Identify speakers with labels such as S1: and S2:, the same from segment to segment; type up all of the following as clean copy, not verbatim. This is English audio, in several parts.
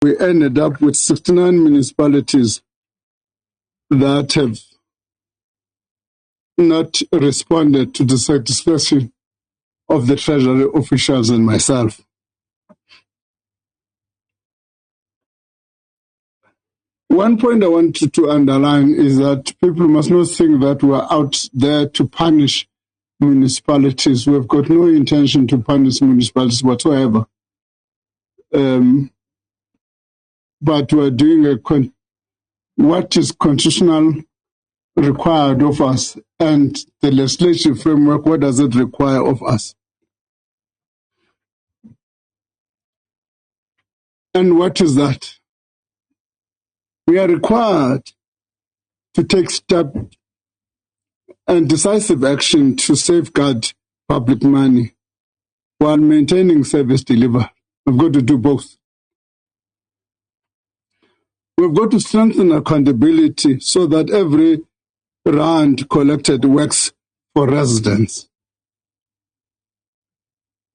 S1: we ended up with 69 municipalities that have not responded to the satisfaction of the Treasury officials and myself. One point I want to underline is that people must not think that we're out there to punish municipalities. We've got no intention to punish municipalities whatsoever. But we're doing what is constitutional required of us, and the legislative framework, what does it require of us? And what is that? We are required to take step and decisive action to safeguard public money while maintaining service delivery. We've got to do both. We've got to strengthen accountability so that every rand collected works for residents.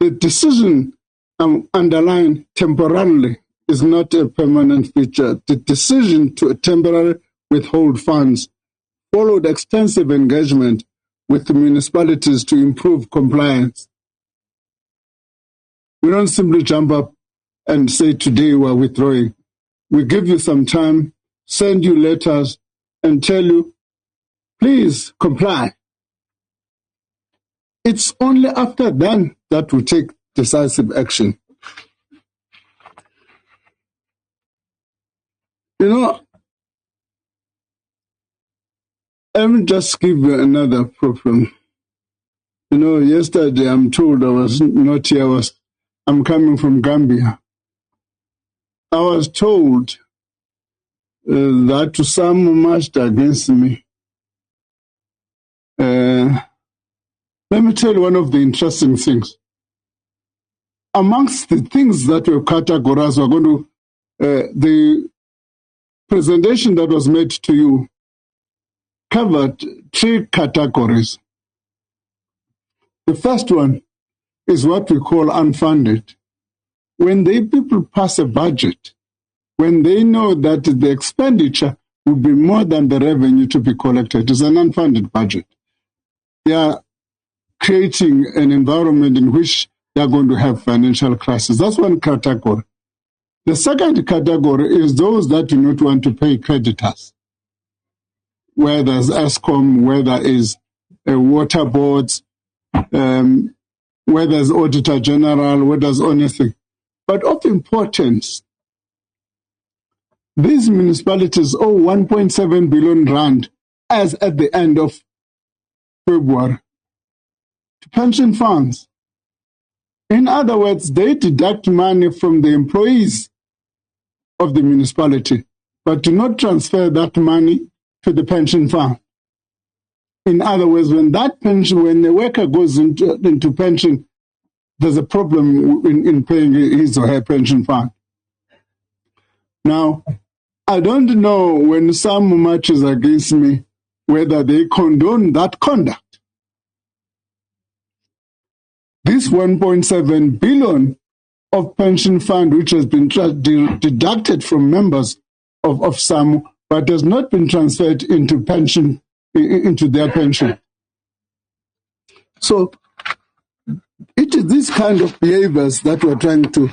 S1: The decision underlined temporarily is not a permanent feature. The decision to temporarily withhold funds followed extensive engagement with the municipalities to improve compliance. We don't simply jump up and say, today we're withdrawing. We give you some time, send you letters, and tell you, please comply. It's only after then that we take decisive action. Let me just give you another problem. Yesterday I'm told I was not here. I'm coming from Gambia. I was told that some marched against me. Let me tell you one of the interesting things. Amongst the things that were categorized, we're going to the presentation that was made to you covered 3 categories. The first one is what we call unfunded. When the people pass a budget, when they know that the expenditure will be more than the revenue to be collected, it's an unfunded budget. They are creating an environment in which they are going to have financial crisis. That's one category. The second category is those that do not want to pay creditors, whether it's ESCOM, whether it's water boards, whether it's Auditor General, whether it's anything. But of importance, these municipalities owe 1.7 billion rand as at the end of February to pension funds. In other words, they deduct money from the employees of the municipality, but do not transfer that money to the pension fund. In other words, when the worker goes into pension, there's a problem in paying his or her pension fund. Now, I don't know when some marches against me whether they condone that conduct. This 1.7 billion of pension fund, which has been deducted from members of SAMU, but has not been transferred into their pension. So it is this kind of behaviors that we're trying to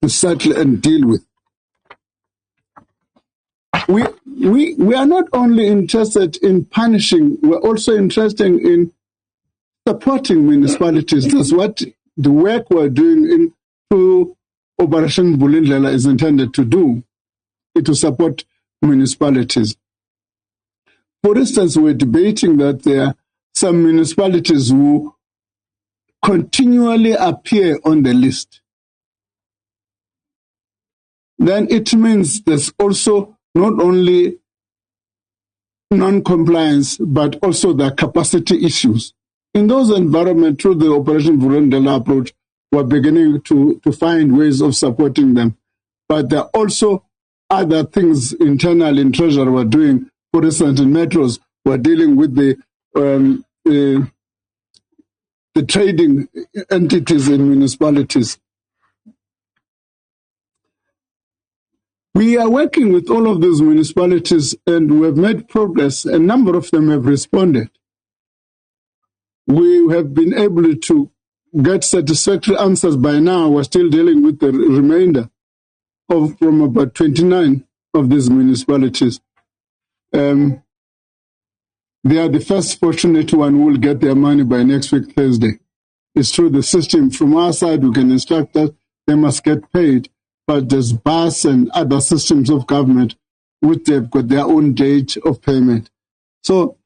S1: settle and deal with. We are not only interested in punishing, we're also interested in supporting municipalities. That's what the work we're doing through Operation Vulindlela is intended to do, to support municipalities. For instance, we're debating that there are some municipalities who continually appear on the list. Then it means there's also not only non-compliance, but also the capacity issues. In those environments, through the Operation Vulindlela approach, we're beginning to find ways of supporting them. But there are also other things internal in Treasury we're doing. For instance, in metros, we're dealing with the trading entities in municipalities. We are working with all of these municipalities and we have made progress. A number of them have responded. We have been able to get satisfactory answers by now. We're still dealing with the remainder from about 29 of these municipalities. They are the first fortunate one who will get their money by next week, Thursday. It's through the system. From our side, we can instruct that they must get paid, but there's BAS and other systems of government which they've got their own date of payment. So,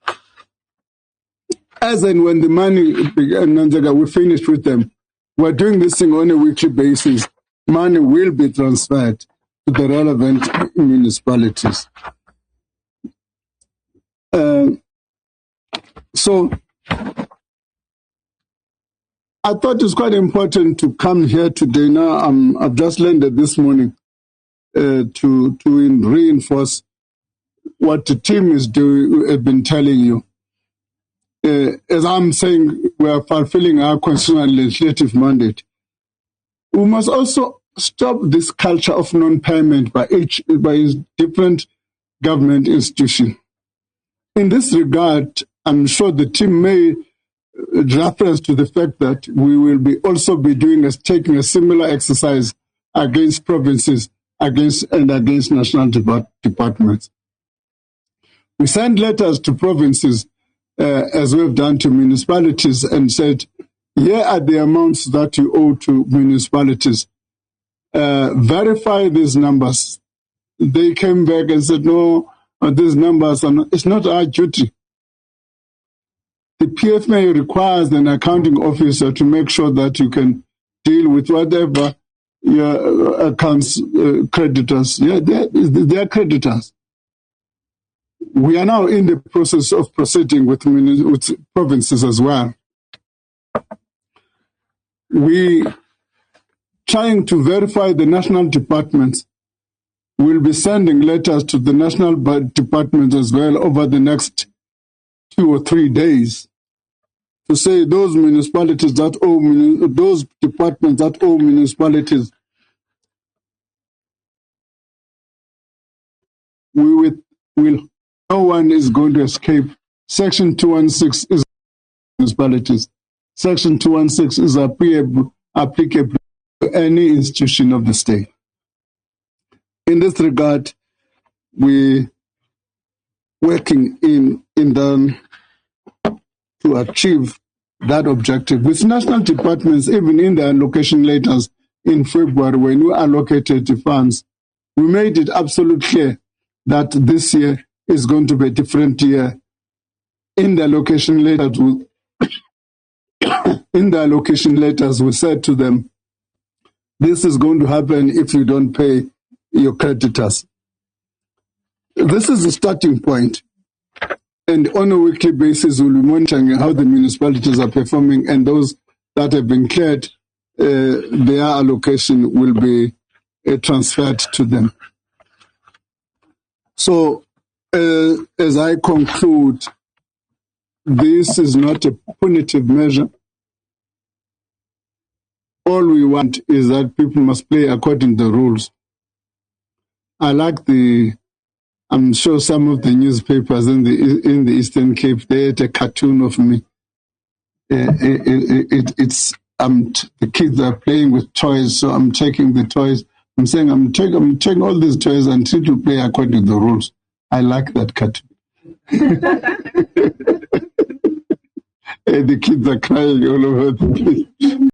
S1: as and when the money, we finished with them, we're doing this thing on a weekly basis. Money will be transferred to the relevant municipalities. So I thought it was quite important to come here today. Now I've just landed this morning to reinforce what the team is doing. Have been telling you. As I'm saying, we are fulfilling our constitutional legislative mandate. We must also stop this culture of non-payment by different government institutions. In this regard, I'm sure the team may reference to the fact that we will be taking a similar exercise against provinces, against national departments. We send letters to provinces, as we've done to municipalities, and said, here are the amounts that you owe to municipalities. Verify these numbers. They came back and said, no, these numbers are not, it's not our duty. The PFMA requires an accounting officer to make sure that you can deal with whatever your accounts creditors. Yeah, they're creditors. We are now in the process of proceeding with provinces as well. We trying to verify the national departments. We'll be sending letters to the national departments as well over the next 2 or 3 days to say those municipalities that owe those departments that owe municipalities, no one is going to escape. Section 216 is municipalities. Section 216 is applicable to any institution of the state. In this regard, we're working in to achieve that objective. With national departments, even in the allocation letters in February, when we allocated the funds, we made it absolutely clear that this year is going to be a different year. In the allocation letters, we said to them, this is going to happen if you don't pay your creditors. This is the starting point. And on a weekly basis, we'll be monitoring how the municipalities are performing, and those that have been cleared, their allocation will be transferred to them. So, as I conclude, this is not a punitive measure. All we want is that people must play according to the rules. I like I'm sure some of the newspapers in the Eastern Cape, they had a cartoon of me. The kids are playing with toys, so I'm taking the toys. I'm saying I'm taking all these toys until you play according to the rules. I like that cartoon. The kids are crying all over the place.